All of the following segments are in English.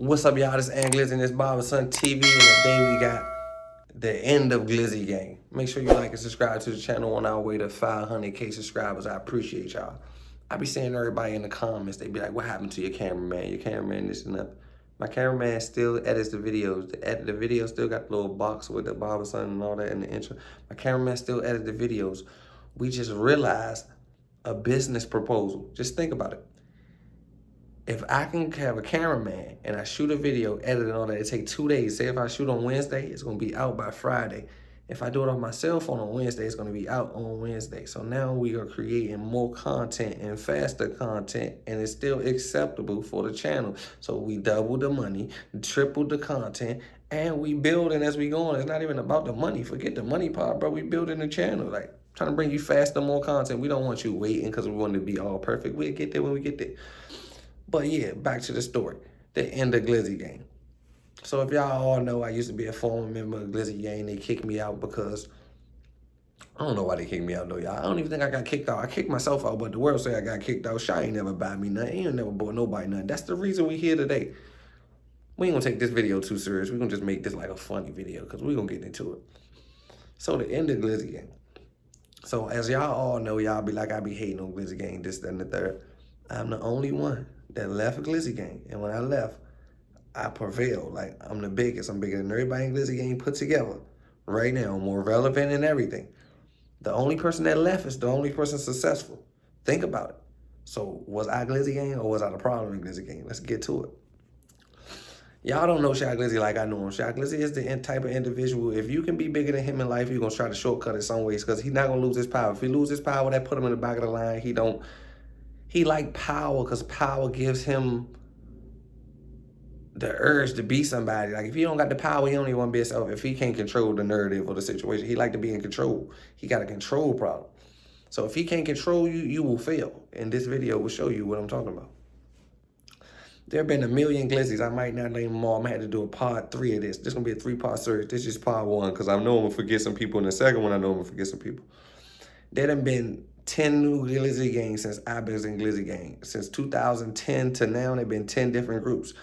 What's up, y'all? This is Glizzy and this Bob Son TV, and today we got the end of Glizzy gang. Make sure you like and subscribe to the channel on our way to 500K subscribers. I appreciate y'all. I be seeing everybody in the comments. They be like, "What happened to your cameraman? Your cameraman this and that." My cameraman still edits the videos. The video still got the little box with the Bob Son and all that in the intro. My cameraman still edit the videos. We just realized a business proposal. Just think about it. If I can have a cameraman and I shoot a video, edit and all that, it take 2 days. Say if I shoot on Wednesday, it's gonna be out by Friday. If I do it on my cell phone on Wednesday, it's gonna be out on Wednesday. So now we are creating more content and faster content, and it's still acceptable for the channel. So we double the money, triple the content, and we building as we going. It's not even about the money. Forget the money part, bro. We building the channel. Like, trying to bring you faster, more content. We don't want you waiting because we want to be all perfect. We'll get there when we get there. But yeah, back to the story. The end of Glizzy gang. So if y'all all know, I used to be a former member of Glizzy gang. They kicked me out because, I don't know why they kicked me out though, y'all. I don't even think I got kicked out. I kicked myself out, but the world say I got kicked out. Shy ain't never buy me nothing. He ain't never bought nobody nothing. That's the reason we here today. We ain't gonna take this video too serious. We gonna just make this like a funny video because we gonna get into it. So the end of Glizzy gang. So as y'all all know, y'all be like, I be hating on Glizzy gang, this, that, and the third. I'm the only one that left Glizzy gang. And when I left, I prevailed. Like, I'm the biggest. I'm bigger than everybody in Glizzy gang put together. Right now, more relevant and everything. The only person that left is the only person successful. Think about it. So was I Glizzy gang or was I the problem in Glizzy gang? Let's get to it. Y'all don't know Shy Glizzy like I know him. Shy Glizzy is the type of individual, if you can be bigger than him in life, you're going to try to shortcut it some ways because he's not going to lose his power. If he loses his power, that put him in the back of the line. He like power because power gives him the urge to be somebody. Like, if he don't got the power, he don't even want to be himself. If he can't control the narrative or the situation, he like to be in control. He got a control problem. So if he can't control you, you will fail. And this video will show you what I'm talking about. There have been a million Glizzies. I might not name them all. I'm going to have to do a part 3 of this. This is going to be a 3-part series. This is part 1 because I know I'm going to forget some people. In the second one, I know I'm going to forget some people. There done been 10 new Glizzy gangs since I've been in Glizzy gang. Since 2010 to now, there have been 10 different groups.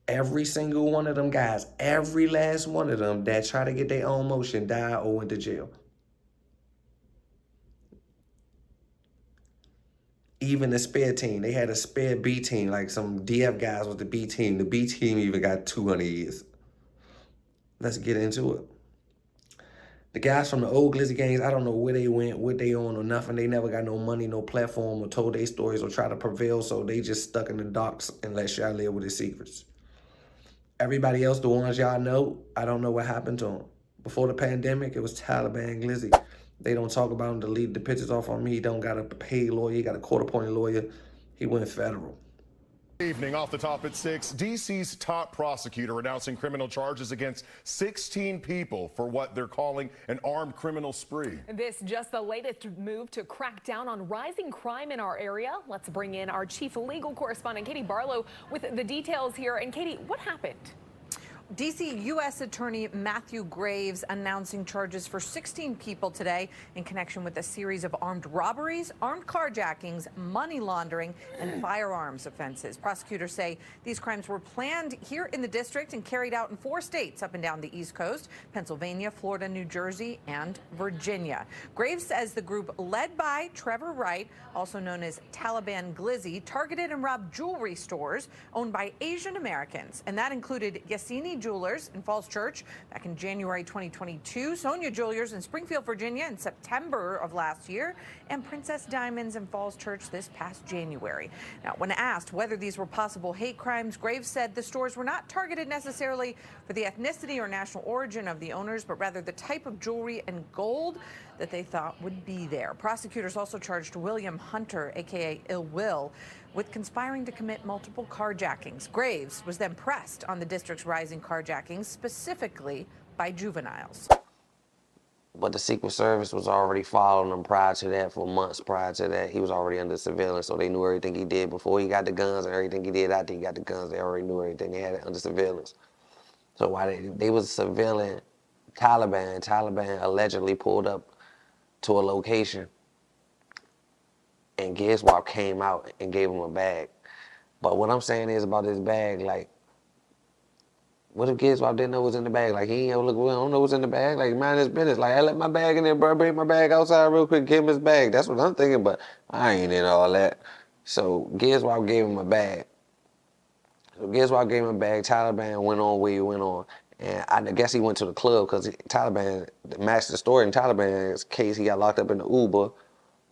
Every single one of them guys, every last one of them that try to get their own motion died or went to jail. Even the spare team, they had a spare B team, like some DF guys with the B team. The B team even got 200 years. Let's get into it. The guys from the old Glizzy gangs, I don't know where they went, what they on or nothing. They never got no money, no platform, or told their stories or tried to prevail, so they just stuck in the docks and let Shy live with his secrets. Everybody else, the ones y'all know, I don't know what happened to them. Before the pandemic, it was Taliban Glizzy. They don't talk about him, delete the pictures off on me. He don't got a paid lawyer. He got a court-appointed lawyer. He went federal. Evening off the top at 6, D.C.'s top prosecutor announcing criminal charges against 16 people for what they're calling an armed criminal spree. This just the latest move to crack down on rising crime in our area. Let's bring in our chief legal correspondent, Katie Barlow, with the details here. And Katie, what happened? D.C. U.S. Attorney Matthew Graves announcing charges for 16 people today in connection with a series of armed robberies, armed carjackings, money laundering, and firearms offenses. Prosecutors say these crimes were planned here in the district and carried out in 4 states up and down the East Coast: Pennsylvania, Florida, New Jersey, and Virginia. Graves says the group led by Trevor Wright, also known as Taliban Glizzy, targeted and robbed jewelry stores owned by Asian Americans, and that included Yassini Jewelers in Falls Church back in January 2022, Sonia Jewelers in Springfield, Virginia in September of last year, and Princess Diamonds in Falls Church this past January. Now, when asked whether these were possible hate crimes, Graves said the stores were not targeted necessarily for the ethnicity or national origin of the owners, but rather the type of jewelry and gold that they thought would be there. Prosecutors also charged William Hunter, aka Ill Will, with conspiring to commit multiple carjackings. Graves was then pressed on the district's rising carjackings, specifically by juveniles. But the Secret Service was already following him prior to that, for months prior to that. He was already under surveillance, so they knew everything he did before he got the guns and everything he did after he got the guns. They already knew everything. They had it under surveillance. So while they was surveilling Taliban allegedly pulled up to a location, and Gizwap came out and gave him a bag. But what I'm saying is about this bag, like, What if Gizwap didn't know what's in the bag? Like, he ain't ever look, well, I don't know what's in the bag. Like, mind his business. Like, I let my bag in there, bro. Bring my bag outside real quick, give him his bag. That's what I'm thinking, but I ain't in all that. So Gizwap gave him a bag. So Gizwap gave him a bag. Taliban went on where he went on. And I guess he went to the club because Taliban matched the story. In Taliban's case, he got locked up in the Uber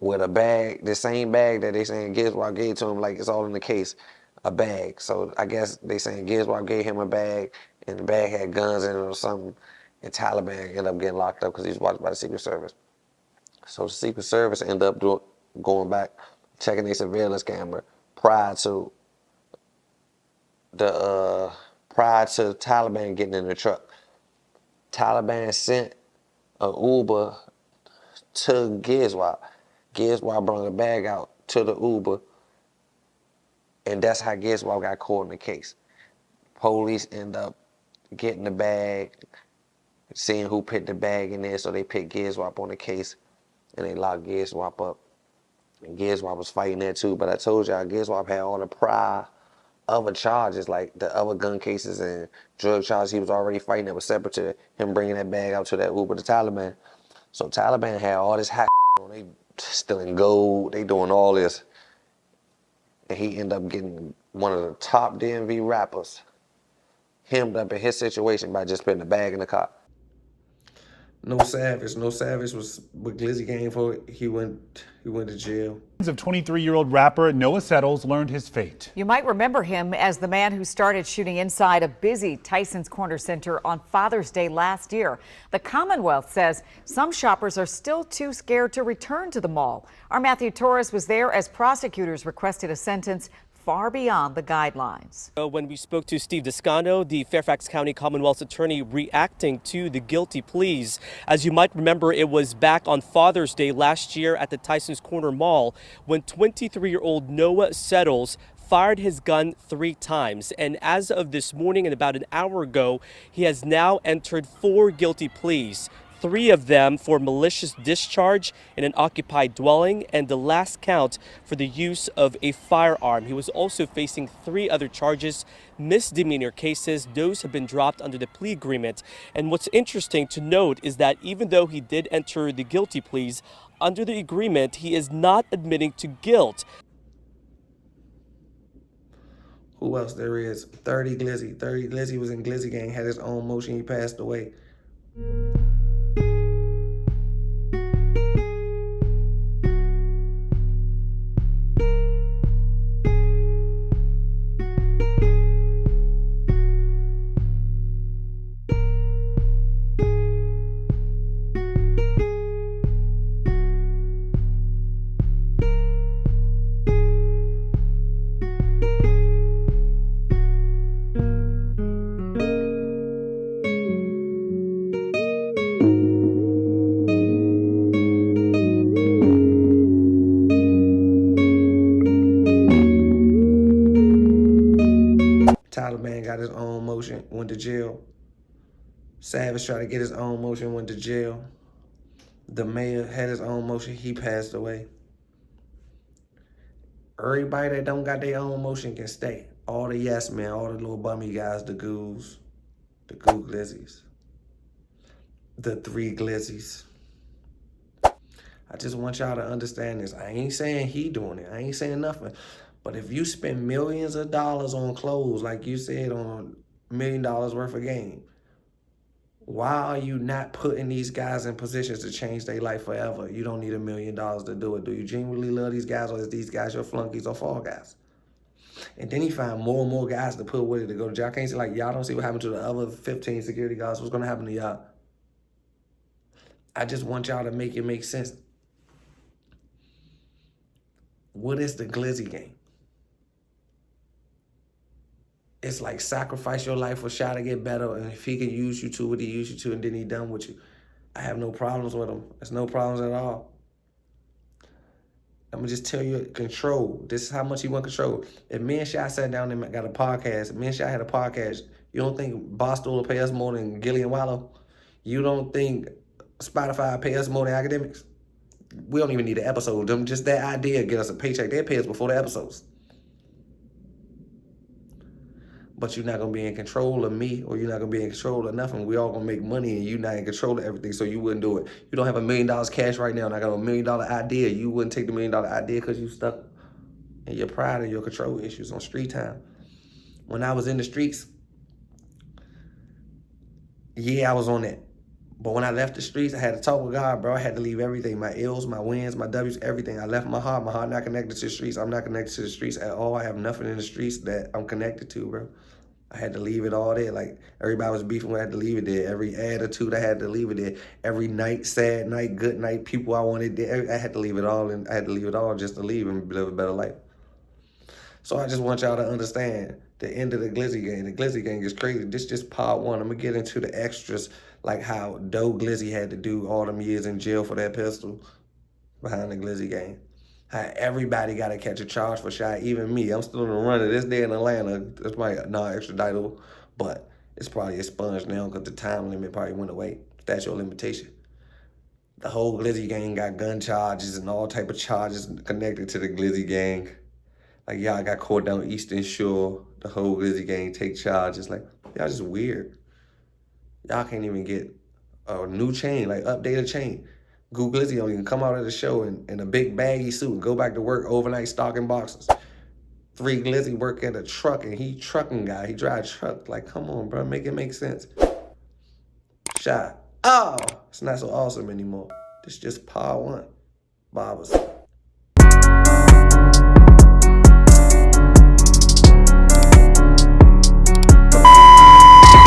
with a bag, the same bag that they saying Gizwap gave to him, like it's all in the case, a bag. So I guess they saying Gizwap gave him a bag, and the bag had guns in it or something, and Taliban ended up getting locked up because he was watched by the Secret Service. So the Secret Service ended up going back, checking their surveillance camera prior to Taliban getting in the truck. Taliban sent a Uber to Gizwap. Gizwap brought a bag out to the Uber, and that's how Gizwap got caught in the case. Police end up getting the bag, seeing who put the bag in there, so they picked Gizwap on the case, and they locked Gizwap up. And Gizwap was fighting that too, but I told y'all Gizwap had all the prior other charges, like the other gun cases and drug charges he was already fighting that was separate to him bringing that bag out to that Uber to Taliban. So Taliban had all this hack on, they stealing gold, they doing all this. And he ended up getting one of the top DMV rappers hemmed up in his situation by just putting a bag in the car. No Savage. No Savage was with Glizzy game for it. He went to jail. Of 23-year-old rapper Noah Settles learned his fate. You might remember him as the man who started shooting inside a busy Tyson's Corner Center on Father's Day last year. The Commonwealth says some shoppers are still too scared to return to the mall. Our Matthew Torres was there as prosecutors requested a sentence far beyond the guidelines. When we spoke to Steve Descano, the Fairfax County Commonwealth's attorney, reacting to the guilty pleas. As you might remember, it was back on Father's Day last year at the Tyson's Corner Mall when 23-year-old Noah Settles fired his gun 3 times. And as of this morning and about an hour ago, he has now entered 4 guilty pleas. 3 of them for malicious discharge in an occupied dwelling, and the last count for the use of a firearm. He was also facing 3 other charges, misdemeanor cases. Those have been dropped under the plea agreement. And what's interesting to note is that even though he did enter the guilty pleas, under the agreement, he is not admitting to guilt. Who else there is? 30 Glizzy. 30 Glizzy was in Glizzy gang, had his own motion, he passed away. Taliban got his own motion, went to jail. Savage tried to get his own motion, went to jail. The mayor had his own motion, he passed away. Everybody that don't got their own motion can stay. All the yes men, all the little bummy guys, the goos, the goo glizzies, the 3 glizzies. I just want y'all to understand this. I ain't saying he doing it. I ain't saying nothing. But if you spend millions of dollars on clothes, like you said, on $1 million worth of game, why are you not putting these guys in positions to change their life forever? You don't need $1 million to do it. Do you genuinely love these guys, or is these guys your flunkies or fall guys? And then he find more and more guys to put with it to go to jail. I can't say, like, y'all don't see what happened to the other 15 security guards. What's going to happen to y'all? I just want y'all to make it make sense. What is the Glizzy game? It's like sacrifice your life for Shy to get better, and if he can use you to what he used you to, and then he done with you. I have no problems with him. There's no problems at all. I'm gonna just tell you, control. This is how much he want control. If me and Shy sat down and got a podcast, if me and Shy had a podcast, you don't think Boston will pay us more than Gillian Wallow? You don't think Spotify pay us more than academics? We don't even need an episode. Them just that idea get us a paycheck. They pay us before the episodes. but you're not gonna be in control of me, or you're not gonna be in control of nothing. We all gonna make money and you're not in control of everything, so you wouldn't do it. You don't have $1 million cash right now and I got a $1 million idea. You wouldn't take the $1 million idea because you stuck in your pride and your control issues on street time. When I was in the streets, yeah, I was on that. But when I left the streets, I had to talk with God, bro. I had to leave everything, my L's, my wins, my W's, everything. I left my heart not connected to the streets. I'm not connected to the streets at all. I have nothing in the streets that I'm connected to, bro. I had to leave it all there. Like, everybody was beefing with, I had to leave it there. Every attitude, I had to leave it there. Every night, sad night, good night, people I wanted there, I had to leave it all, and I had to leave it all just to leave and live a better life. So I just want y'all to understand the end of the Glizzy gang. The Glizzy gang is crazy. This just part one. I'm going to get into the extras, like how Doe Glizzy had to do all them years in jail for that pistol behind the Glizzy gang. How everybody got to catch a charge for shot, even me. I'm still on the run to this day in Atlanta. That's my non-extraditable, but it's probably expunged now because the time limit probably went away. Statute of limitation. The whole Glizzy gang got gun charges and all type of charges connected to the Glizzy gang. Like, y'all got caught down Eastern Shore. The whole Glizzy gang take charges. Like, y'all just weird. Y'all can't even get a new chain, like update a chain. Goo Glizzy don't even come out of the show in a big baggy suit and go back to work overnight stocking boxes. 3 Glizzy work at a truck and he trucking guy. He drive truck. Like, come on, bro, make it make sense. Shot. Oh, it's not so awesome anymore. This just part one. Barbers.